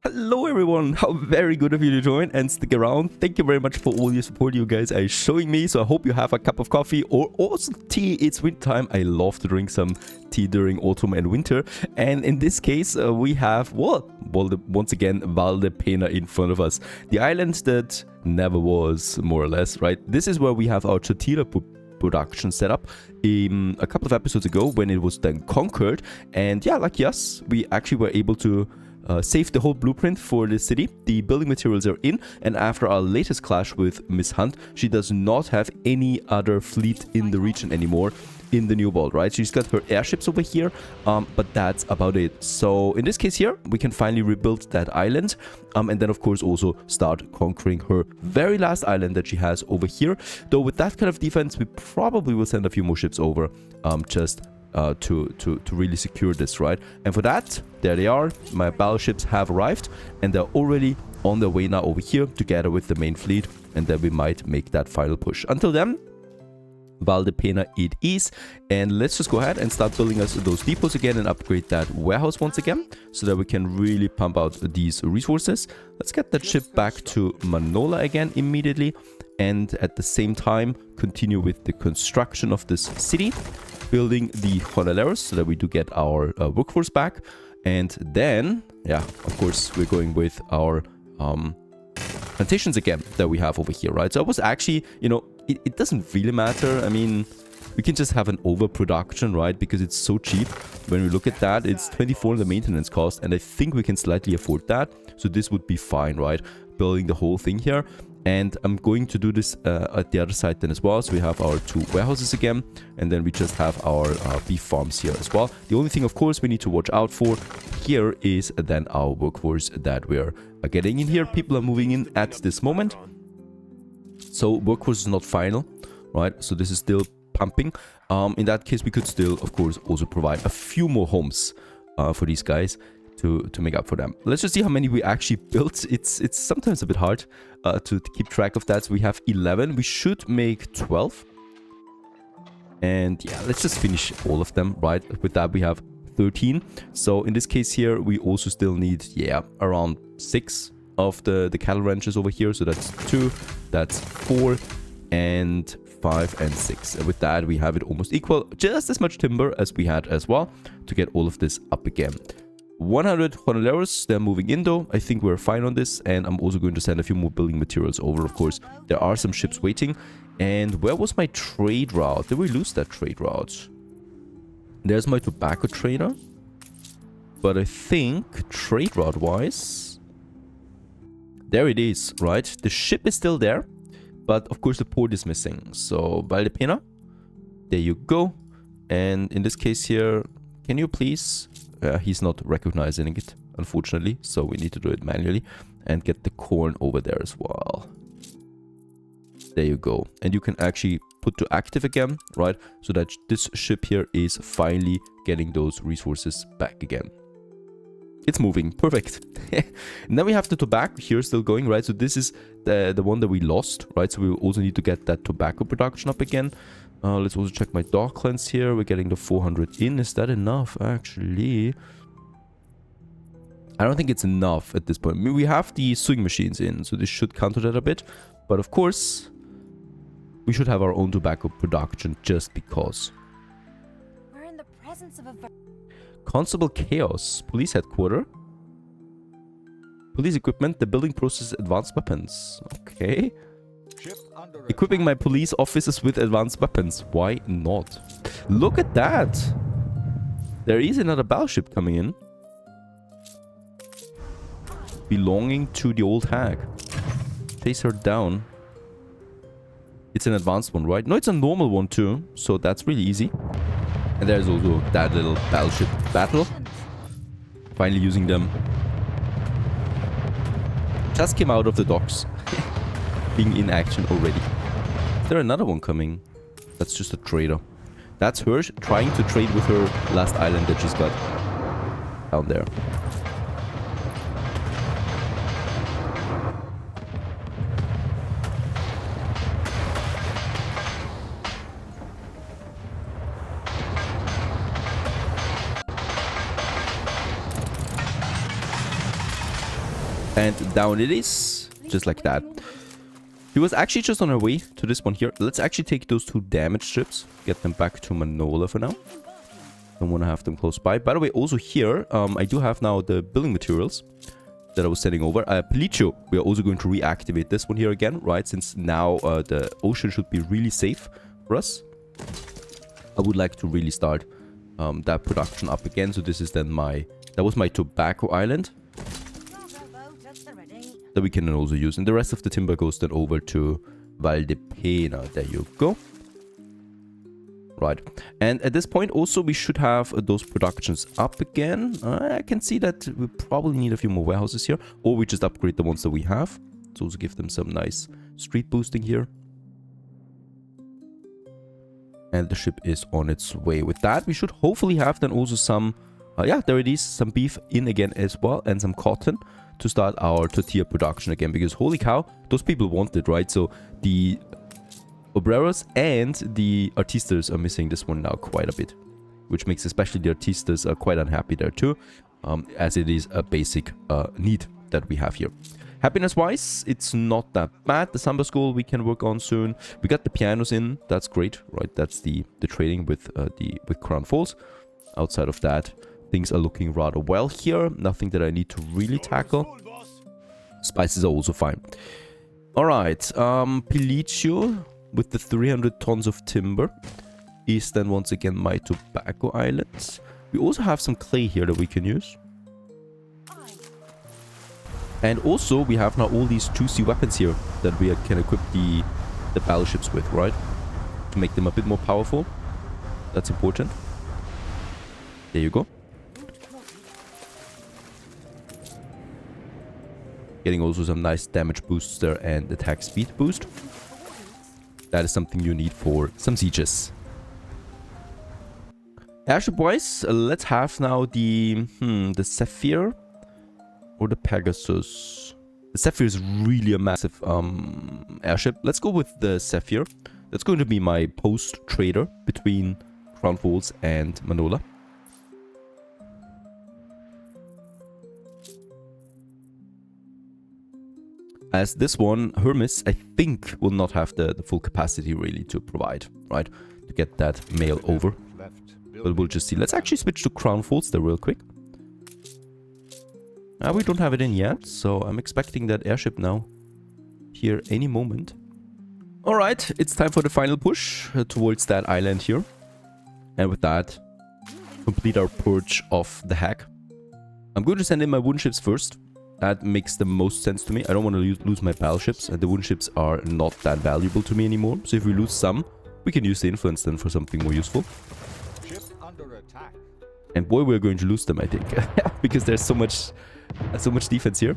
Hello everyone, how very good of you to join and stick around. Thank you very much for all your support you guys are showing me. So I hope you have a cup of coffee or also tea. It's winter time. I love to drink some tea during autumn and winter. And in this case, we have, once again, Valdepena in front of us. The island that never was, more or less, right? This is where we have our tortilla production set up a couple of episodes ago when it was then conquered. And yeah, like us, we actually were able to save the whole blueprint for the city. The building materials are in, and after our latest clash with Miss Hunt, she does not have any other fleet in the region anymore in the new world, right? She's got her airships over here, but that's about it. So in this case here, we can finally rebuild that island, and then of course also start conquering her very last island that she has over here. Though with that kind of defense, we probably will send a few more ships over, just to really secure this, right? And for that, there they are. My battleships have arrived, and they're already on their way now over here together with the main fleet, and then we might make that final push. Until then, Valdepena it is, and let's just go ahead and start building us those depots again and upgrade that warehouse once again so that we can really pump out these resources. Let's get that ship back to Manola again immediately, and at the same time continue with the construction of this city, building the Jornaleros so that we do get our workforce back. And then, yeah, of course, we're going with our plantations again that we have over here, right? So I was actually, you know, it doesn't really matter. I mean, we can just have an overproduction, right? Because it's so cheap. When we look at that, it's 24 the maintenance cost, and I think we can slightly afford that. So this would be fine, right? Building the whole thing here. And I'm going to do this at the other side then as well. So we have our two warehouses again, and then we just have our beef farms here as well. The only thing, of course, we need to watch out for here is then our workforce that we're getting in here. People are moving in at this moment. So workforce is not final, right? So this is still pumping. In that case, we could still, of course, also provide a few more homes for these guys to make up for them. Let's just see how many we actually built. It's sometimes a bit hard to keep track of that. So we have 11. We should make 12. And yeah, let's just finish all of them, right? With that, we have 13. So in this case here, we also still need, yeah, around 6 of the cattle ranches over here. So that's 2, that's 4, and 5 and 6. And with that, we have it almost equal, just as much timber as we had as well to get all of this up again. 100 Jornaleros, they're moving in though. I think we're fine on this, and I'm also going to send a few more building materials over, of course. There are some ships waiting. And where was my trade route? Did we lose that trade route? There's my tobacco trader. But I think trade route wise, there it is, right? The ship is still there, but of course the port is missing. So Valdepena, there you go. And in this case here, can you please... he's not recognizing it, unfortunately, so we need to do it manually and get the corn over there as well. There you go. And you can actually put to active again, right? So that this ship here is finally getting those resources back again. It's moving. Perfect. And then we have the tobacco here still going, right? So this is the one that we lost, right? So we also need to get that tobacco production up again. Let's also check my docklands here. We're getting the 400 in. Is that enough? Actually, I don't think it's enough at this point. I mean, we have the sewing machines in, so this should counter that a bit. But of course, we should have our own tobacco production just because. We're in the presence of a Constable Chaos, police headquarters. Police equipment, the building process, advanced weapons. Okay. Equipping my police officers with advanced weapons. Why not? Look at that. There is another battleship coming in. Belonging to the old hag. Chase her down. It's an advanced one, right? No, it's a normal one too. So that's really easy. And there's also that little battleship battle. Finally using them. Just came out of the docks. Being in action already. Is there another one coming? That's just a trader. That's her trying to trade with her last island that she's got down there. And down it is. Just like that. He was actually just on her way to this one here. Let's actually take those 2 damaged ships. Get them back to Manola for now. Don't want to have them close by. By the way, also here, I do have now the building materials that I was sending over. Pelicio, we are also going to reactivate this one here again, right? Since now the ocean should be really safe for us. I would like to really start that production up again. So this is then that was my tobacco island. That we can then also use. And the rest of the timber goes then over to Valdepena. There you go. Right. And at this point also we should have those productions up again. I can see that we probably need a few more warehouses here. Or we just upgrade the ones that we have. So also give them some nice street boosting here. And the ship is on its way. With that, we should hopefully have then also some... yeah, there it is. Some beef in again as well. And some cotton to start our tortilla production again. Because holy cow, those people want it, right? So the obreros and the artistas are missing this one now quite a bit. Which makes especially the artistas quite unhappy there too. As it is a basic need that we have here. Happiness-wise, it's not that bad. The samba school we can work on soon. We got the pianos in. That's great, right? That's the trading with Crown Falls. Outside of that, things are looking rather well here. Nothing that I need to really tackle. Spices are also fine. All right, Pelicio with the 300 tons of timber is then once again my tobacco islands. We also have some clay here that we can use. And also, we have now all these juicy weapons here that we can equip the battleships with, right? To make them a bit more powerful. That's important. There you go. Getting also some nice damage boosts there and attack speed boost. That is something you need for some sieges. Airship wise, let's have now the Sapphire. Or the Pegasus. The Sapphire is really a massive airship. Let's go with the Sapphire. That's going to be my post trader between Crown Falls and Manola. As this one, Hermes, I think will not have the full capacity really to provide, right? To get that mail over. But we'll just see. Let's actually switch to Crown Falls there real quick. We don't have it in yet, so I'm expecting that airship now here any moment. Alright, it's time for the final push towards that island here. And with that, complete our purge of the hack. I'm going to send in my wooden ships first. That makes the most sense to me. I don't want to lose my battleships, and the wooden ships are not that valuable to me anymore. So if we lose some, we can use the influence then for something more useful. Ship under attack. And boy, we're going to lose them, I think. Because there's so much defense here.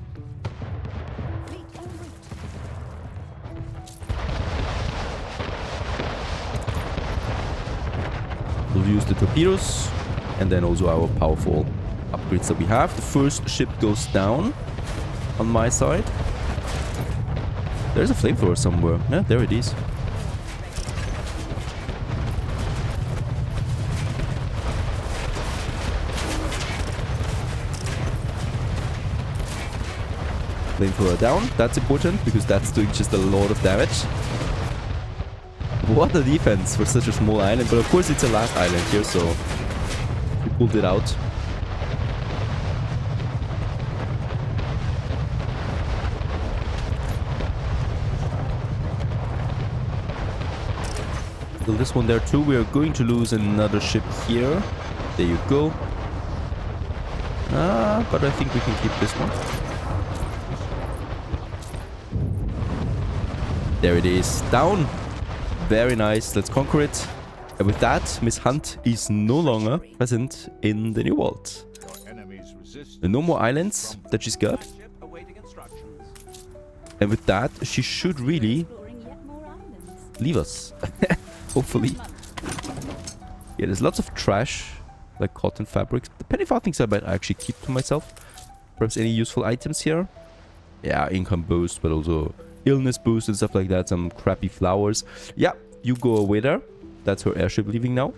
We'll use the torpedoes and then also our powerful upgrades that we have. The first ship goes down on my side. There's a flamethrower somewhere. Yeah, there it is. Flamethrower down. That's important because that's doing just a lot of damage. What a defense for such a small island. But of course it's a last island here, so we pulled it out. Kill this one there too. We are going to lose another ship here. There you go. But I think we can keep this one. There it is. Down. Very nice. Let's conquer it. And with that, Miss Hunt is no longer present in the New World. No more islands that she's got. And with that, she should really leave us. Hopefully. Yeah, there's lots of trash, like cotton fabrics. The penny farthings I might actually keep to myself. Perhaps any useful items here? Yeah, income boost, but also illness boost and stuff like that. Some crappy flowers. Yeah, you go away there. That's her airship leaving now.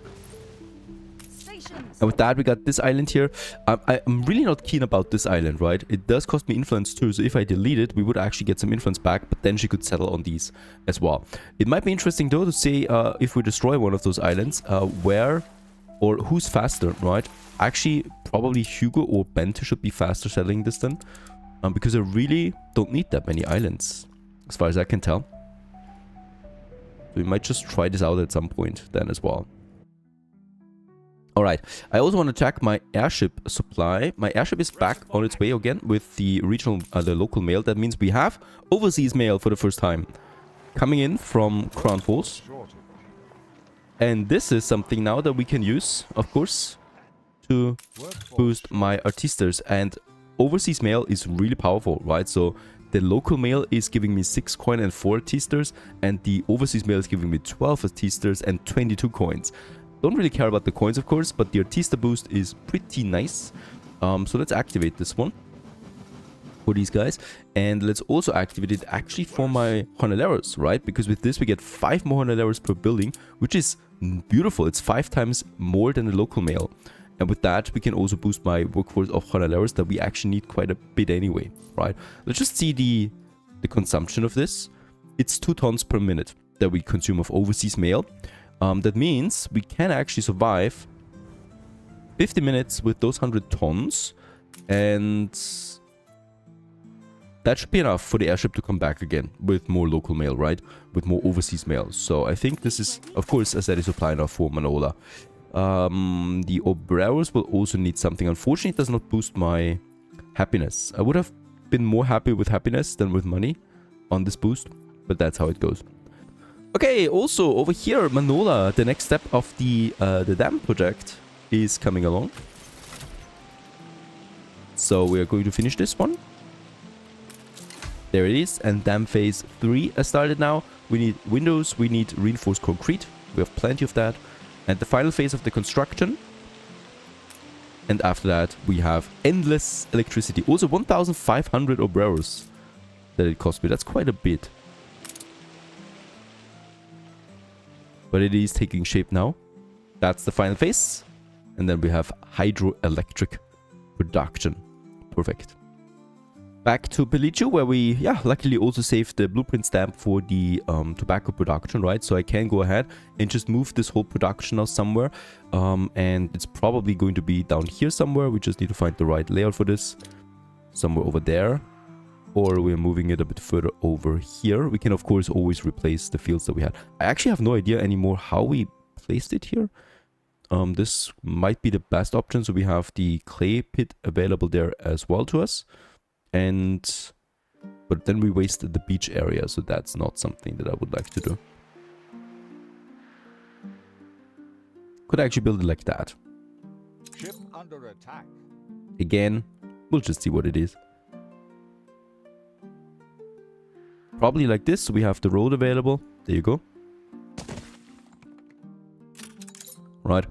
Congratulations. And with that, we got this island here. I'm really not keen about this island, right? It does cost me influence too, so if I delete it, we would actually get some influence back, but then she could settle on these as well. It might be interesting though to see if we destroy one of those islands, where or who's faster, right? Actually, probably Hugo or Bente should be faster settling this then, because I really don't need that many islands, as far as I can tell. We might just try this out at some point then as well. Alright, I also want to check my airship supply. My airship is back on its way again with the regional, the local mail. That means we have overseas mail for the first time coming in from Crown Falls. And this is something now that we can use, of course, to boost my artistas. And overseas mail is really powerful, right? So the local mail is giving me 6 coin and 4 artistas, and the overseas mail is giving me 12 artistas and 22 coins. Don't really care about the coins, of course, but the artista boost is pretty nice. So let's activate this one for these guys, and let's also activate it actually for my Honeleros, right? Because with this we get 5 more Honeleros per building, which is beautiful. It's 5 times more than the local mail. And with that, we can also boost my workforce of Honeleros that we actually need quite a bit anyway, right? Let's just see the consumption of this. It's 2 tons per minute that we consume of overseas mail. That means we can actually survive 50 minutes with those 100 tons. And that should be enough for the airship to come back again with more local mail, right? With more overseas mail. So I think this is, of course, a steady supply enough for Manola. The Obreros will also need something. Unfortunately, it does not boost my happiness. I would have been more happy with happiness than with money on this boost, but that's how it goes. Okay, also over here, Manola, the next step of the dam project is coming along. So we are going to finish this one. There it is, and dam phase 3 has started now. We need windows, we need reinforced concrete. We have plenty of that. And the final phase of the construction. And after that, we have endless electricity. Also 1,500 Obreros that it cost me. That's quite a bit. But it is taking shape now. That's the final phase. And then we have hydroelectric production. Perfect. Back to Pelliccio, where we, luckily also saved the blueprint stamp for the tobacco production, right? So I can go ahead and just move this whole production now somewhere. And it's probably going to be down here somewhere. We just need to find the right layout for this. Somewhere over there. Or we're moving it a bit further over here. We can, of course, always replace the fields that we had. I actually have no idea anymore how we placed it here. This might be the best option. So we have the clay pit available there as well to us. But then we wasted the beach area, so that's not something that I would like to do. Could I actually build it like that? Ship under attack. Again, we'll just see what it is. Probably like this, so we have the road available. There you go. Right.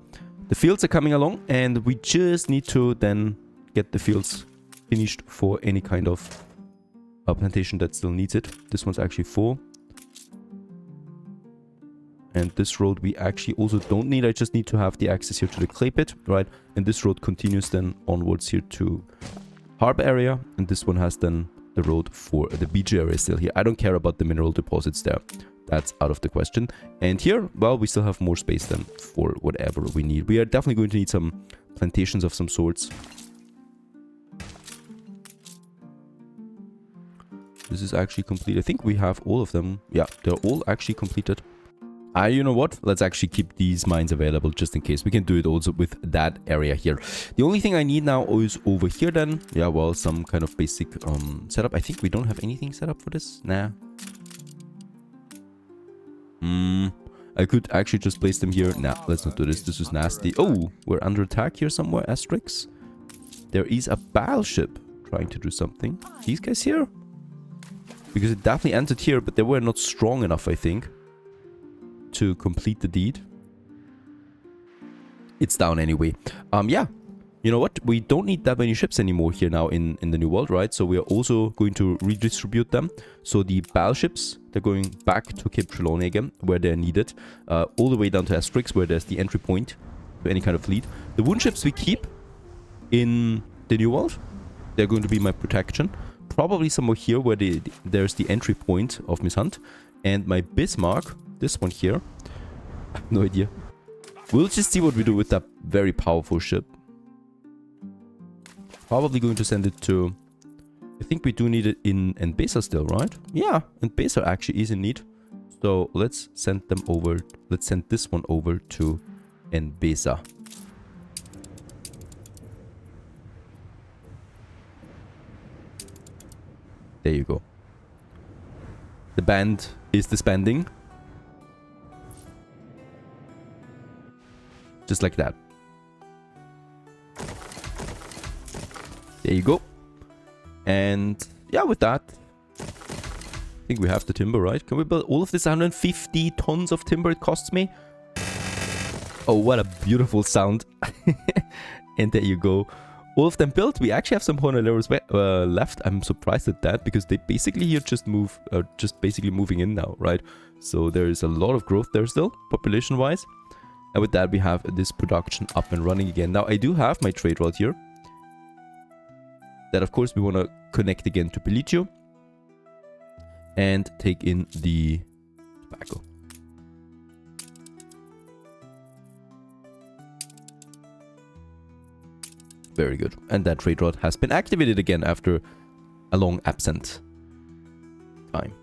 The fields are coming along, and we just need to then get the fields finished for any kind of plantation that still needs it. This one's actually full. And this road we actually also don't need. I just need to have the access here to the clay pit, right? And this road continues then onwards here to harbor area. And this one has then the road for the beach area still here. I don't care about the mineral deposits there. That's out of the question. And here, well, we still have more space then for whatever we need. We are definitely going to need some plantations of some sorts. This is actually complete. I think we have all of them. Yeah, they're all actually completed. You know what? Let's actually keep these mines available just in case. We can do it also with that area here. The only thing I need now is over here then. Yeah, well, some kind of basic setup. I think we don't have anything set up for this. Nah. I could actually just place them here. Nah, let's not do this. This is nasty. Oh, we're under attack here somewhere. Asterix. There is a battleship trying to do something. These guys here? Because it definitely entered here, but they were not strong enough, I think, to complete the deed. It's down anyway. Yeah. You know what? We don't need that many ships anymore here now in the new world, right? So we are also going to redistribute them. So the battleships, they're going back to Cape Trelawney again, where they're needed. All the way down to Asterix, where there's the entry point to any kind of fleet. The wound ships we keep in the New World. They're going to be my protection. Probably somewhere here where there's the entry point of Miss Hunt. And my Bismarck, this one here, I have no idea. We'll just see what we do with that very powerful ship. Probably going to send it to... I think we do need it in Besa still, right? Yeah, and Besa actually is in need. So let's send them over. Let's send this one over to Besa. There you go. The band is disbanding. Just like that. There you go. And yeah, with that, I think we have the timber, right? Can we build all of this 150 tons of timber it costs me? Oh, what a beautiful sound. And there you go. All of them built. We actually have some Hornaleros left. I'm surprised at that because they basically here just basically moving in now, right? So there is a lot of growth there still, population-wise. And with that, we have this production up and running again. Now, I do have my trade route here. That, of course, we want to connect again to Belitio. And take in the tobacco. Very good. And that trade route has been activated again after a long absent time.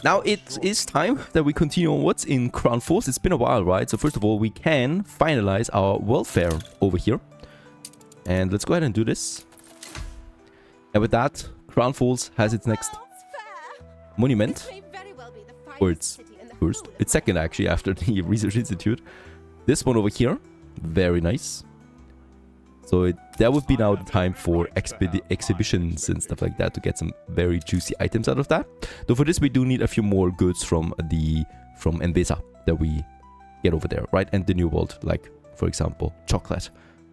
Now it is time that we continue onwards in Crown Force. It's been a while, right? So first of all, we can finalize our welfare over here. And let's go ahead and do this. And with that, Crown Falls has its next monument. Or it's first. It's second, actually, after the Research Institute. This one over here. Very nice. So that would be now the time for exhibitions and stuff like that to get some very juicy items out of that. Though for this we do need a few more goods from Enbesa that we get over there, right? And the New World, like for example, chocolate,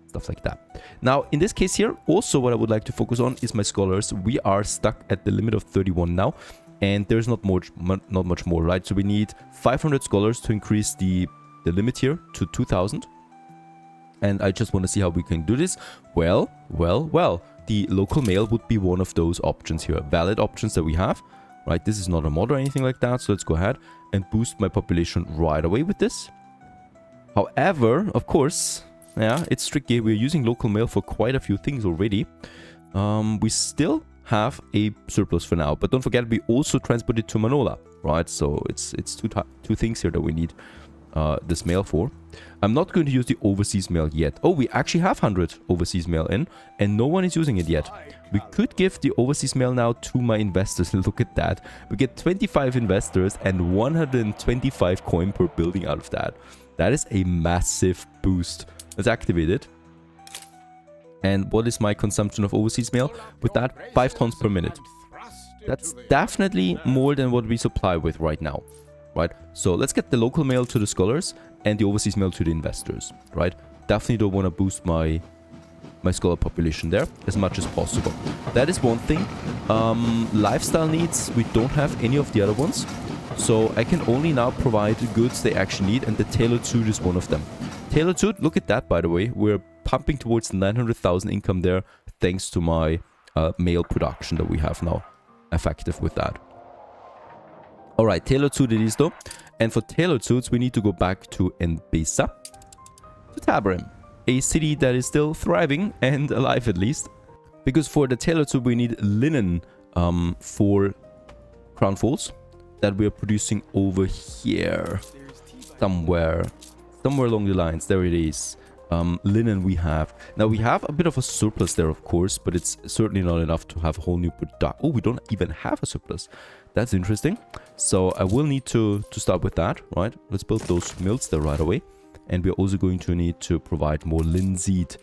stuff like that. Now in this case here, also what I would like to focus on is my scholars. We are stuck at the limit of 31 now, and there's not much more, right? So we need 500 scholars to increase the limit here to 2,000. And I just want to see how we can do this. Well. The local mail would be one of those options here. Valid options that we have. Right, this is not a mod or anything like that. So let's go ahead and boost my population right away with this. However, of course, yeah, it's tricky. We're using local mail for quite a few things already. We still have a surplus for now. But don't forget, we also transport it to Manola. Right, so it's two things here that we need this mail for. I'm not going to use the overseas mail yet. Oh, we actually have 100 overseas mail in, and no one is using it yet. We could give the overseas mail now to my investors. Look at that. We get 25 investors and 125 coin per building out of that. That is a massive boost. Let's activate it. And what is my consumption of overseas mail? With that, 5 tons per minute. That's definitely more than what we supply with right now. Right, so let's get the local mail to the scholars and the overseas mail to the investors, right? Definitely don't want to boost my scholar population there as much as possible. That is one thing. Lifestyle needs, we don't have any of the other ones. So I can only now provide the goods they actually need, and the tailored suit is one of them. Tailored suit, look at that, by the way. We're pumping towards 900,000 income there thanks to my mail production that we have now effective with that. Alright, tailored suit it is though. And for tailored suits, we need to go back to Enbesa, to Tabarim, a city that is still thriving and alive at least. Because for the tailored suit, we need linen for Crown Falls that we are producing over here. Somewhere along the lines. There it is. Linen we have. Now we have a bit of a surplus there, of course, but it's certainly not enough to have a whole new product. Oh, we don't even have a surplus. That's interesting. So I will need to start with that, right? Let's build those mills there right away. And we're also going to need to provide more linseed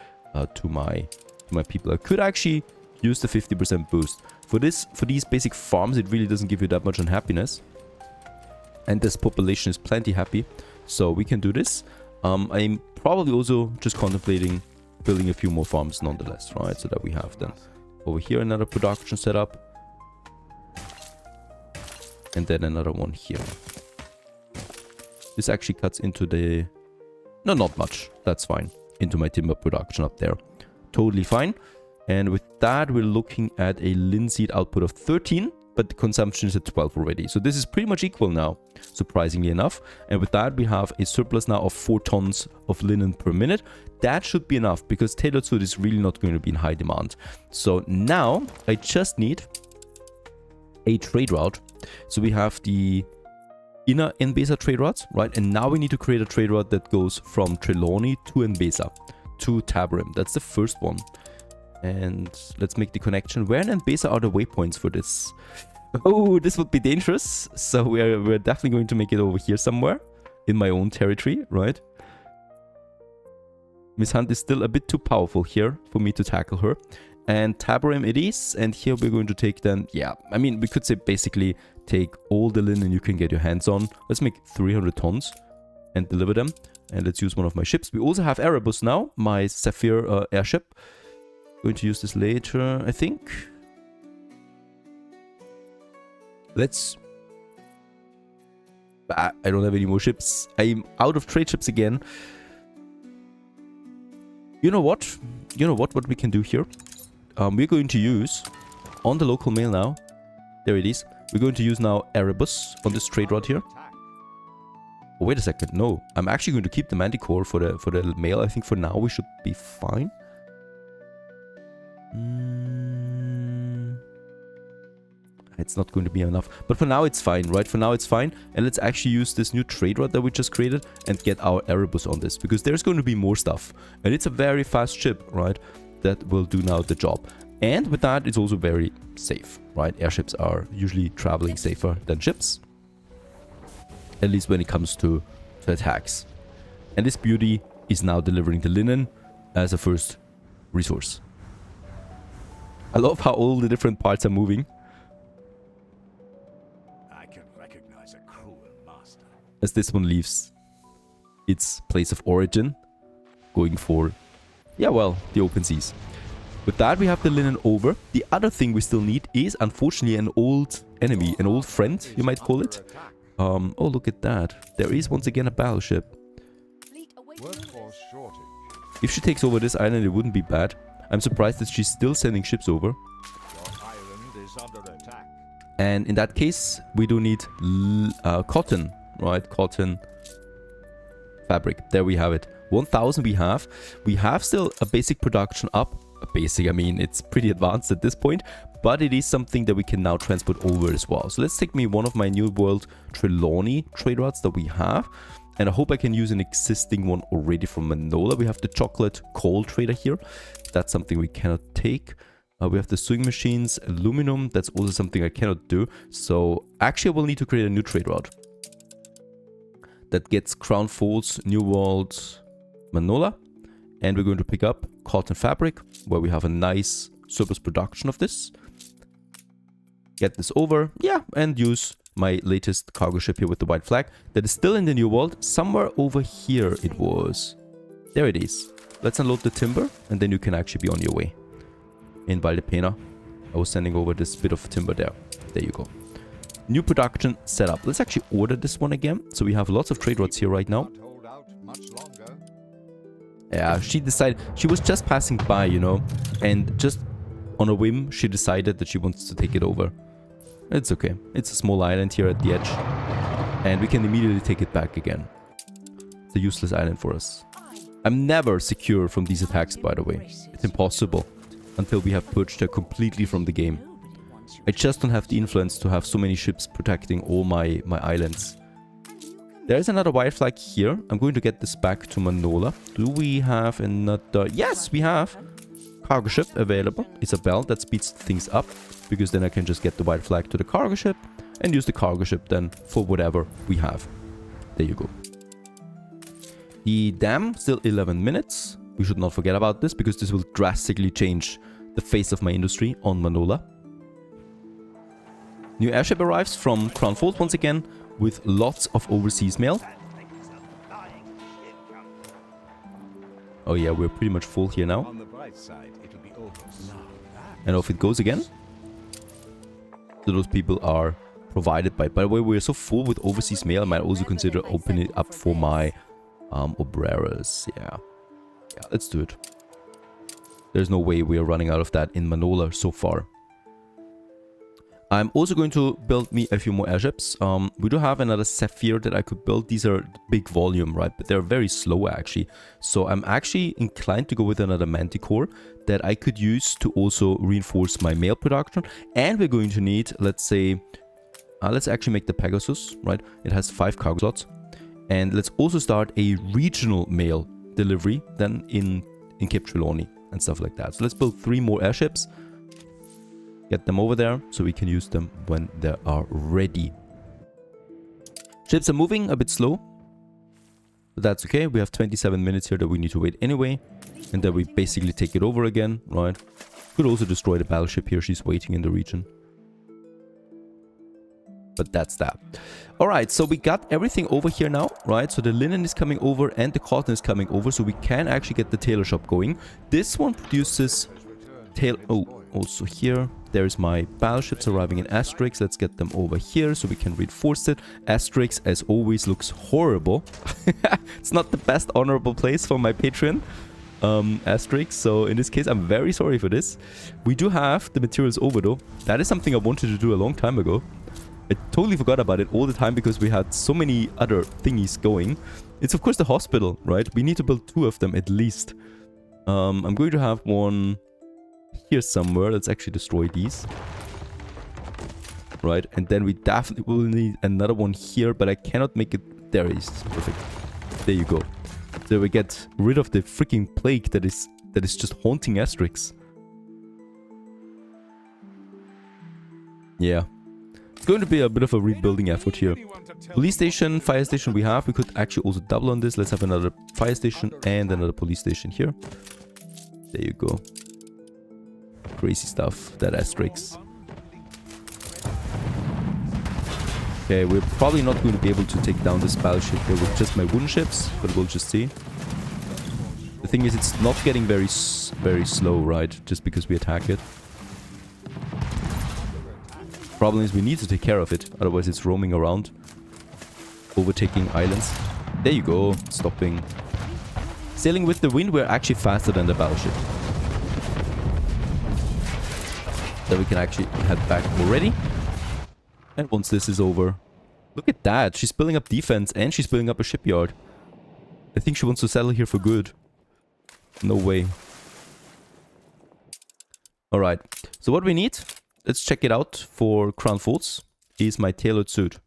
to my people. I could actually use the 50% boost. For these basic farms, it really doesn't give you that much unhappiness. And this population is plenty happy. So we can do this. I'm probably also just contemplating building a few more farms nonetheless, right? So that we have then over here another production setup. And then another one here. This actually cuts into the No, not much. That's fine. Into my timber production up there. Totally fine. And with that, we're looking at a linseed output of 13, but the consumption is at 12 already. So this is pretty much equal now, surprisingly enough. And with that, we have a surplus now of 4 tons of linen per minute. That should be enough because tailored suit is really not going to be in high demand. So now I just need a trade route. So we have the inner Enbesa trade routes, right? And now we need to create a trade route that goes from Trelawney to Enbesa to Tabarim. That's the first one. And let's make the connection. Where in Enbesa are the waypoints for this? Oh, this would be dangerous. So we're definitely going to make it over here somewhere in my own territory, right? Miss Hunt is still a bit too powerful here for me to tackle her. And Tabarim it is. And here we're going to take then, yeah, I mean, we could say basically take all the linen you can get your hands on. Let's make 300 tons and deliver them. And let's use one of my ships. We also have Erebus now, my Sapphire airship. Going to use this later, I think. Let's... I don't have any more ships. I'm out of trade ships again. You know what? What we can do here? We're going to use, on the local mail now, there it is. We're going to use now Erebus on this trade route here. Oh, wait a second. No, I'm actually going to keep the Manticore for the mail. I think for now we should be fine. It's not going to be enough, but for now it's fine, right? For now it's fine. And let's actually use this new trade route that we just created and get our Erebus on this, because there's going to be more stuff, and it's a very fast ship, right? That will do now the job. And with that, it's also very safe, right? Airships are usually traveling safer than ships, at least when it comes to attacks. And this beauty is now delivering the linen as a first resource. I love how all the different parts are moving. I can recognize a cruel master. As this one leaves its place of origin, going for, yeah, well, the open seas. With that, we have the linen over. The other thing we still need is, unfortunately, an old enemy, an old friend, you might call it. Oh, look at that. There is once again a battleship. Workforce shortage. If she takes over this island, it wouldn't be bad. I'm surprised that she's still sending ships over. Your island is under attack. And in that case, we do need cotton, right? Cotton fabric. There we have it. 1,000 we have. We have still a basic production up. Basic, I mean, it's pretty advanced at this point, but it is something that we can now transport over as well. So let's take me one of my New World Trelawney trade routes that we have. And I hope I can use an existing one already from Manola. We have the chocolate coal trader here. That's something we cannot take. We have the sewing machines, aluminum. That's also something I cannot do. So actually I will need to create a new trade route that gets Crown Falls, New World, Manola. And we're going to pick up cotton fabric, where we have a nice surplus production of this. Get this over, yeah, and use my latest cargo ship here with the white flag that is still in the New World. Somewhere over here it was. There it is. Let's unload the timber, and then you can actually be on your way. In Valdepena, I was sending over this bit of timber there. There you go. New production set up. Let's actually order this one again. So we have lots of trade routes here right now. Can't hold out much longer. Yeah, she decided, she was just passing by, you know, and just on a whim, she decided that she wants to take it over. It's okay. It's a small island here at the edge, and we can immediately take it back again. It's a useless island for us. I'm never secure from these attacks, by the way. It's impossible until we have purged her completely from the game. I just don't have the influence to have so many ships protecting all my islands. There is another white flag here. I'm going to get this back to Manola. Do we have another? Yes, we have. Cargo ship available. Isabel, that speeds things up, because then I can just get the white flag to the cargo ship and use the cargo ship then for whatever we have. There you go. The dam, still 11 minutes. We should not forget about this, because this will drastically change the face of my industry on Manola. New airship arrives from Crown Falls once again, with lots of overseas mail. Oh yeah, we're pretty much full here now. On the bright side, it'll be over. And off it goes again. So those people are provided by the way, we're so full with overseas mail, I might also consider opening it up for my Obreras. Yeah, let's do it. There's no way we are running out of that in Manola so far. I'm also going to build me a few more airships. We do have another Sapphire that I could build. These are big volume, right? But they're very slow actually. So I'm actually inclined to go with another Manticore that I could use to also reinforce my mail production. And we're going to need, let's say, let's actually make the Pegasus, right? It has 5 cargo slots. And let's also start a regional mail delivery then in Cape Trelawney and stuff like that. So let's build 3 more airships. Get them over there so we can use them when they are ready. Ships are moving a bit slow, but that's okay. We have 27 minutes here that we need to wait anyway, and then we basically take it over again, right? Could also destroy the battleship here. She's waiting in the region. But that's that. Alright, so we got everything over here now, right? So the linen is coming over and the cotton is coming over, so we can actually get the tailor shop going. This one produces tail... Oh, also here. There's my battleships arriving in Asterix. Let's get them over here so we can reinforce it. Asterix, as always, looks horrible. It's not the best honorable place for my Patreon. Asterix. So in this case, I'm very sorry for this. We do have the materials over though. That is something I wanted to do a long time ago. I totally forgot about it all the time because we had so many other thingies going. It's of course the hospital, right? We need to build 2 of them at least. I'm going to have one here somewhere. Let's actually destroy these. Right, and then we definitely will need another one here, but I cannot make it. There it is. Perfect. There you go. So we get rid of the freaking plague that is just haunting Asterix. Yeah. It's going to be a bit of a rebuilding effort here. Police station, fire station we have. We could actually also double on this. Let's have another fire station and another police station here. There you go. Crazy stuff, that Asterix. Okay, we're probably not going to be able to take down this battleship here with just my wooden ships, but we'll just see. The thing is, it's not getting very slow, right? Just because we attack it. Problem is, we need to take care of it, otherwise it's roaming around, overtaking islands. There you go, stopping. Sailing with the wind, we're actually faster than the battleship. Then we can actually head back already. And once this is over... Look at that! She's building up defense and she's building up a shipyard. I think she wants to settle here for good. No way. Alright, so what we need, let's check it out for Crown Forts, is my tailored suit.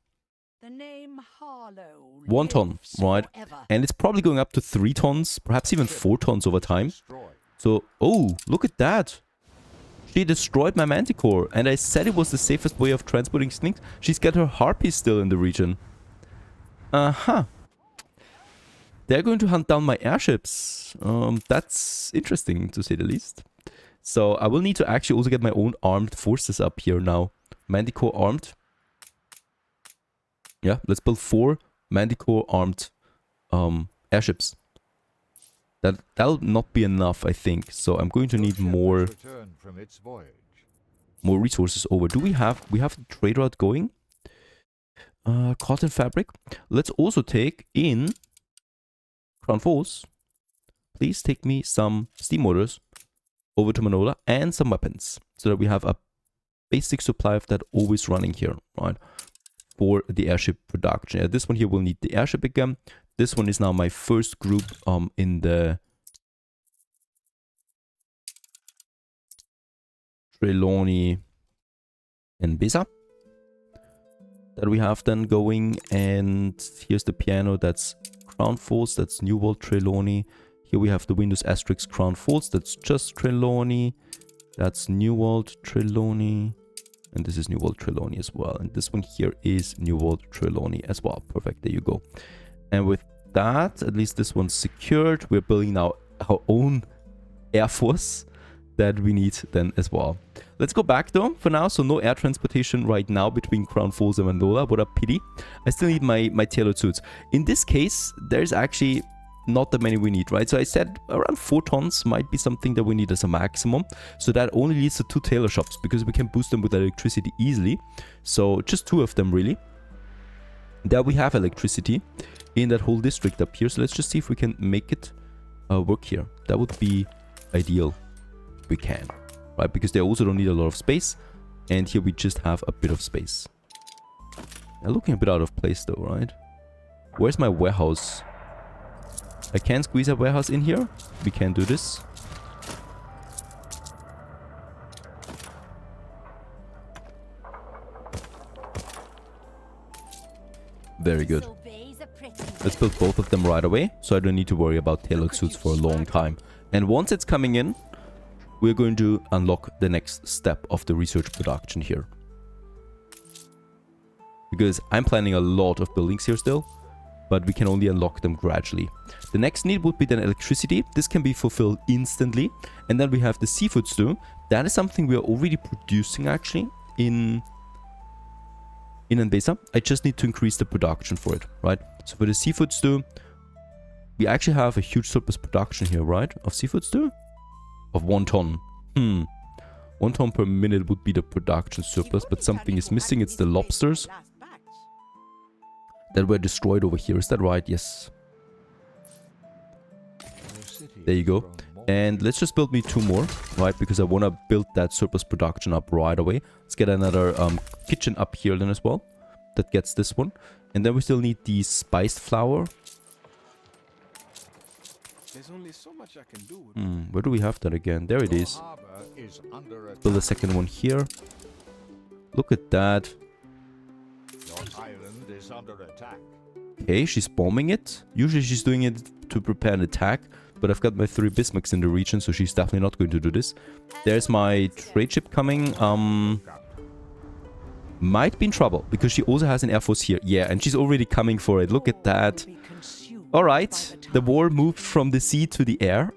The name Harlow 1 ton, right? And it's probably going up to 3 tons, perhaps even 4 tons over time. So, oh, look at that! She destroyed my Manticore, and I said it was the safest way of transporting things. She's got her harpies still in the region. They're going to hunt down my airships. That's interesting, to say the least. So I will need to actually also get my own armed forces up here now. Manticore armed. Yeah, let's build 4 Manticore armed airships. That'll not be enough, I think. So I'm going to need more resources over. Do we have the trade route going? Cotton fabric. Let's also take in Crown Falls. Please take me some steam motors over to Manola and some weapons, so that we have a basic supply of that always running here, right? For the airship production. This one here will need the airship again. This one is now my first group in the Trelawney and Besa that we have then going. And here's the piano, that's Crown Falls, that's New World Trelawney. Here we have the Windows Asterix Crown Falls, that's just Trelawney. That's New World Trelawney. And this is New World Trelawney as well. And this one here is New World Trelawney as well. Perfect, there you go. And with that, at least this one's secured. We're building now our own air force that we need then as well. Let's go back though for now. So no air transportation right now between Crown Falls and Mandola. What a pity. I still need my tailored suits. In this case, there's actually not that many we need, right? So I said around 4 tons might be something that we need as a maximum. So that only leads to 2 tailor shops because we can boost them with electricity easily. So just 2 of them really. There we have electricity in that whole district up here. So let's just see if we can make it work here. That would be ideal. We can, right? Because they also don't need a lot of space. And here we just have a bit of space. They're looking a bit out of place though, right? Where's my warehouse? I can squeeze a warehouse in here. We can do this. Very good. Let's build both of them right away, so I don't need to worry about tailored suits for a long time. And once it's coming in, we're going to unlock the next step of the research production here. Because I'm planning a lot of buildings here still, but we can only unlock them gradually. The next need would be then electricity. This can be fulfilled instantly. And then we have the seafood stew. That is something we are already producing actually in Anbesa. I just need to increase the production for it, right? So for the seafood stew, we actually have a huge surplus production here, right? Of seafood stew? Of 1 ton. 1 ton per minute would be the production surplus, but something is missing. It's the lobsters that were destroyed over here. Is that right? Yes. There you go. And let's just build me 2 more, right? Because I want to build that surplus production up right away. Let's get another kitchen up here then as well. That gets this one. And then we still need the spiced flour. There's only so much I can do. Where do we have that again? There it is. Build a second one here. Look at that. Your island is under attack. Okay, she's bombing it. Usually she's doing it to prepare an attack. But I've got my 3 Bismarcks in the region, so she's definitely not going to do this. There's my trade ship coming. Might be in trouble, because she also has an air force here. Yeah, and she's already coming for it. Look at that. Alright, the war moved from the sea to the air.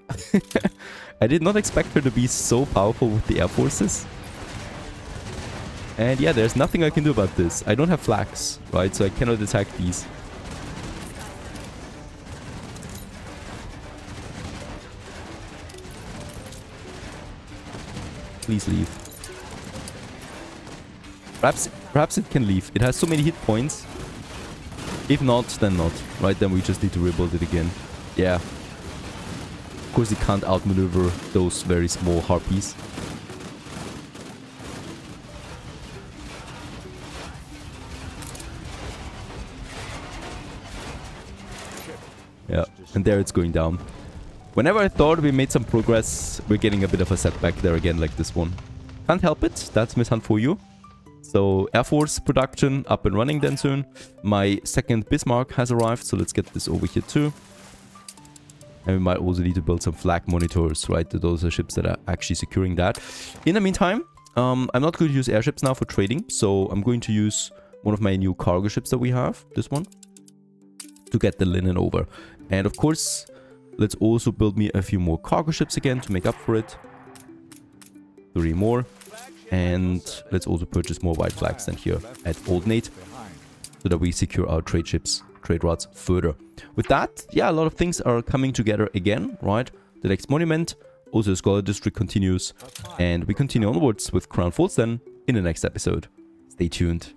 I did not expect her to be so powerful with the air forces. And yeah, there's nothing I can do about this. I don't have flags, right? So I cannot attack these. Please leave. Perhaps it can leave. It has so many hit points. If not, then not. Right, then we just need to rebuild it again. Yeah. Of course, it can't outmaneuver those very small harpies. Yeah, and there it's going down. Whenever I thought we made some progress, we're getting a bit of a setback there again, like this one. Can't help it. That's Miss Hunt for you. So, Air Force production up and running then soon. My second Bismarck has arrived, so let's get this over here too. And we might also need to build some flag monitors, right? Those are ships that are actually securing that. In the meantime, I'm not going to use airships now for trading. So, I'm going to use one of my new cargo ships that we have, this one, to get the linen over. And of course, let's also build me a few more cargo ships again to make up for it. 3 more. And let's also purchase more white flags than here at Old Nate, so that we secure our trade ships, trade routes further. With that, yeah, a lot of things are coming together again, right? The next monument, also the Scholar District continues, and we continue onwards with Crown Forts then in the next episode. Stay tuned.